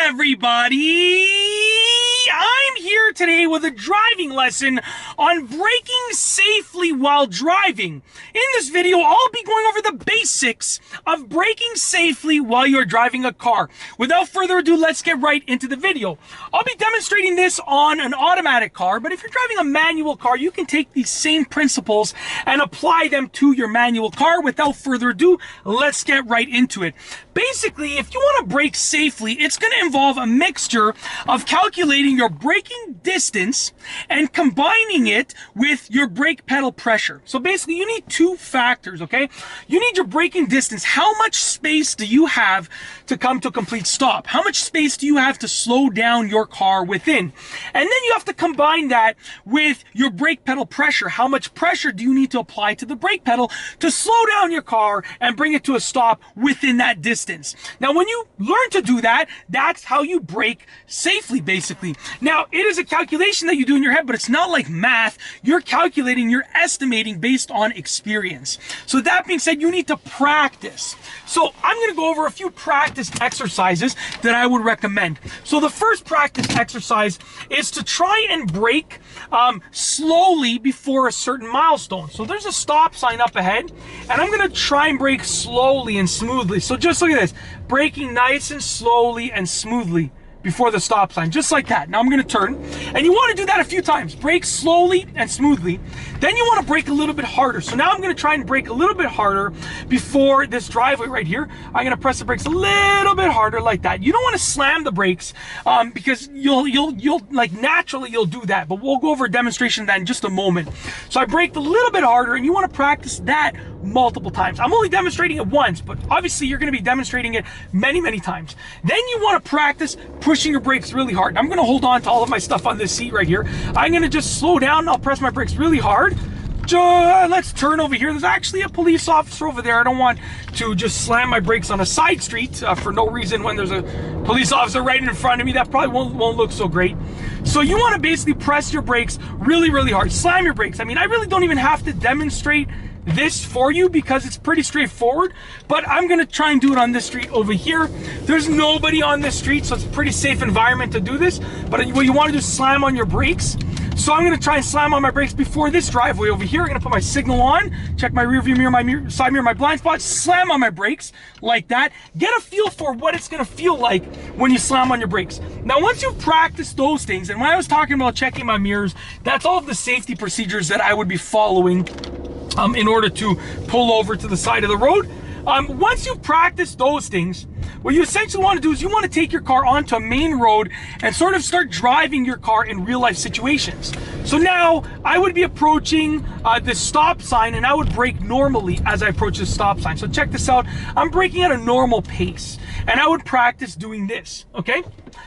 everybody! I'm here today with a driving lesson on braking safely while driving. In this video, I'll be going over the basics of braking safely while you're driving a car. Without further ado, let's get right into the video. I'll be demonstrating this on an automatic car, but if you're driving a manual car, you can take these same principles and apply them to your manual car. Without further ado, let's get right into it. Basically, if you want to brake safely, it's going to involve a mixture of calculating your braking distance and combining it with your brake pedal pressure. So basically, you need two factors, okay? You need your braking distance. How much space do you have to come to a complete stop? How much space do you have to slow down your car within? And then you have to combine that with your brake pedal pressure. How much pressure do you need to apply to the brake pedal to slow down your car and bring it to a stop within that distance? Now, when you learn to do that, that's how you brake safely, basically. Now, it is a calculation that you do in your head, but it's not like math. You're calculating, you're estimating based on experience. So that being said, you need to practice. So I'm going to go over a few practice exercises that I would recommend. So the first practice exercise is to try and brake slowly before a certain milestone. So there's a stop sign up ahead, and I'm going to try and brake slowly and smoothly. So just look at this, braking nice and slowly and smoothly before the stop sign, just like that. Now I'm going to turn, and you want to do that a few times. Brake slowly and smoothly. Then you want to brake a little bit harder. So now I'm going to try and brake a little bit harder before this driveway right here. I'm going to press the brakes a little bit harder like that. You don't want to slam the brakes because you'll like naturally you'll do that. But we'll go over a demonstration of that in just a moment. So I braked a little bit harder, and you want to practice that multiple times. I'm only demonstrating it once, but obviously you're going to be demonstrating it many times. Then you want to practice pushing your brakes really hard. I'm going to hold on to all of my stuff on this seat right here. I'm going to just slow down, and I'll press my brakes really hard. Let's turn over here. There's actually a police officer over there. I don't want to just slam my brakes on a side street for no reason when there's a police officer right in front of me. That probably won't look so great. So you want to basically press your brakes really hard. Slam your brakes. I mean, I really don't even have to demonstrate this for you because it's pretty straightforward, but I'm gonna try and do it on this street over here. There's nobody on this street, so it's a pretty safe environment to do this, but what you want to do is slam on your brakes. So I'm gonna try and slam on my brakes before this driveway over here. I'm gonna put my signal on, check my rear view mirror, my side mirror, my blind spot, slam on my brakes like that. Get a feel for what it's gonna feel like when you slam on your brakes. Now, once you've practiced those things, and when I was talking about checking my mirrors, that's all of the safety procedures that I would be following in order to pull over to the side of the road. Once you've practiced those things, what you essentially want to do is you want to take your car onto a main road and sort of start driving your car in real life situations. So now I would be approaching the stop sign, and I would brake normally as I approach the stop sign. So check this out. I'm braking at a normal pace, and I would practice doing this, okay?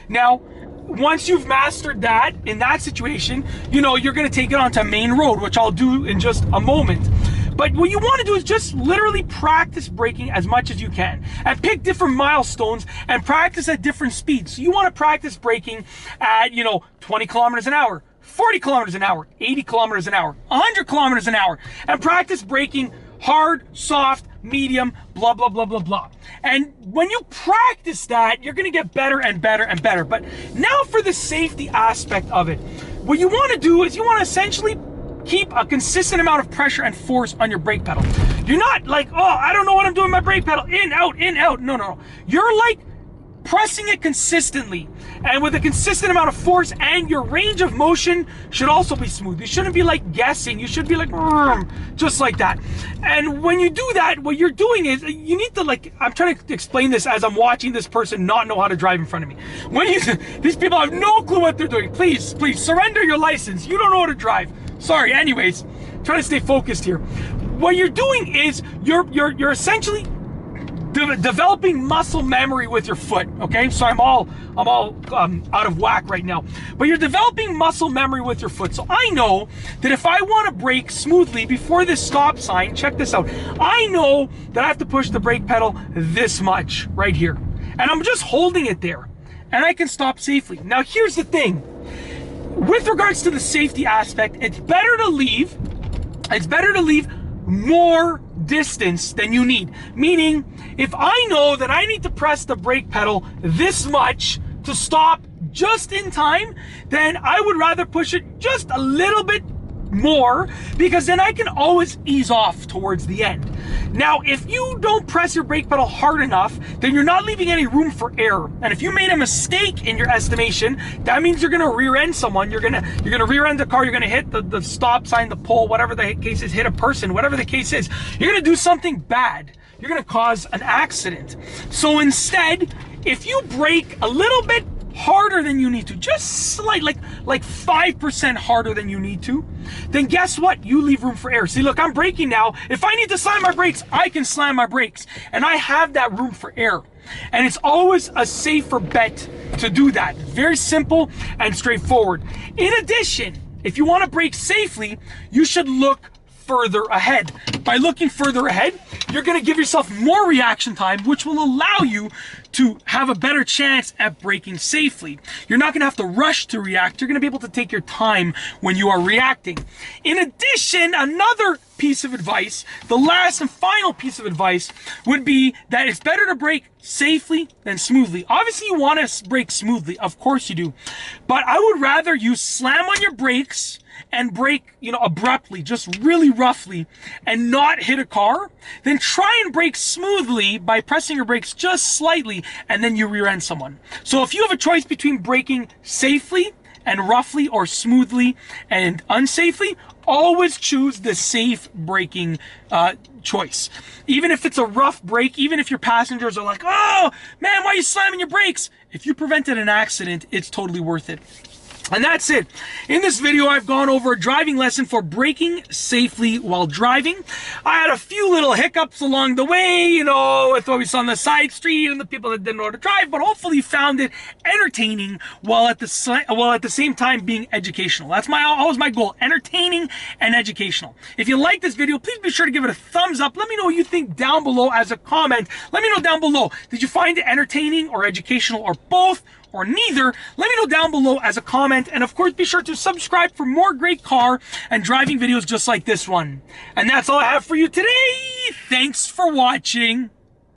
Now, once you've mastered that in that situation, you know, you're going to take it onto a main road, which I'll do in just a moment. But what you want to do is just literally practice braking as much as you can and pick different milestones and practice at different speeds. So you want to practice braking at, 20 kilometers an hour, 40 kilometers an hour, 80 kilometers an hour, 100 kilometers an hour, and practice braking hard, soft, medium, blah, blah, blah, blah, blah. And when you practice that, you're going to get better and better and better. But now for the safety aspect of it, what you want to do is you want to essentially keep a consistent amount of pressure and force on your brake pedal. You're not like, oh, I don't know what I'm doing with my brake pedal. In, out, in, out. No. You're like pressing it consistently, and with a consistent amount of force, and your range of motion should also be smooth. You shouldn't be like guessing. You should be like just like that. And when you do that, what you're doing is you need to, like, I'm trying to explain this as I'm watching this person not know how to drive in front of me. These people have no clue what they're doing. Please surrender your license. You don't know how to drive. Sorry. Anyways, try to stay focused here. What you're doing is you're essentially developing muscle memory with your foot. Okay, so I'm all out of whack right now, but you're developing muscle memory with your foot. So I know that if I want to brake smoothly before this stop sign, check this out, I know that I have to push the brake pedal this much right here, and I'm just holding it there, and I can stop safely. Now here's the thing, with regards to the safety aspect, it's better to leave more distance than you need. Meaning, if I know that I need to press the brake pedal this much to stop just in time, then I would rather push it just a little bit more, because then I can always ease off towards the end. Now, if you don't press your brake pedal hard enough, then you're not leaving any room for error. And if you made a mistake in your estimation, that means you're gonna rear end someone, you're gonna rear end the car, you're gonna hit the stop sign, the pole, whatever the case is, hit a person, whatever the case is. You're gonna do something bad. You're gonna cause an accident. So instead, if you brake a little bit harder than you need to, just slight, like 5% harder than you need to, then guess what? You leave room for error. See, look, I'm braking now. If I need to slam my brakes, I can slam my brakes, and I have that room for error. And it's always a safer bet to do that. Very simple and straightforward. In addition, if you want to brake safely, you should look further ahead. By looking further ahead, you're going to give yourself more reaction time, which will allow you to have a better chance at braking safely. You're not going to have to rush to react. You're going to be able to take your time when you are reacting. In addition, another piece of advice, the last and final piece of advice, would be that it's better to brake safely than smoothly. Obviously, you want to brake smoothly. Of course you do. But I would rather you slam on your brakes and brake, abruptly, just really roughly, and not hit a car, then try and brake smoothly by pressing your brakes just slightly, and then you rear end someone. So if you have a choice between braking safely and roughly, or smoothly and unsafely, always choose the safe braking choice. Even if it's a rough brake, even if your passengers are like, "Oh man, why are you slamming your brakes?" If you prevented an accident, it's totally worth it. And that's it. In this video, I've gone over a driving lesson for braking safely while driving. I had a few little hiccups along the way, with what we saw on the side street and the people that didn't know how to drive, but hopefully you found it entertaining while at the same time being educational. That's always my goal, entertaining and educational. If you like this video, please be sure to give it a thumbs up. Let me know what you think down below as a comment. Let me know down below, did you find it entertaining or educational or both? Or neither? Let me know down below as a comment, and of course be sure to subscribe for more great car and driving videos just like this one. And that's all I have for you today. Thanks for watching.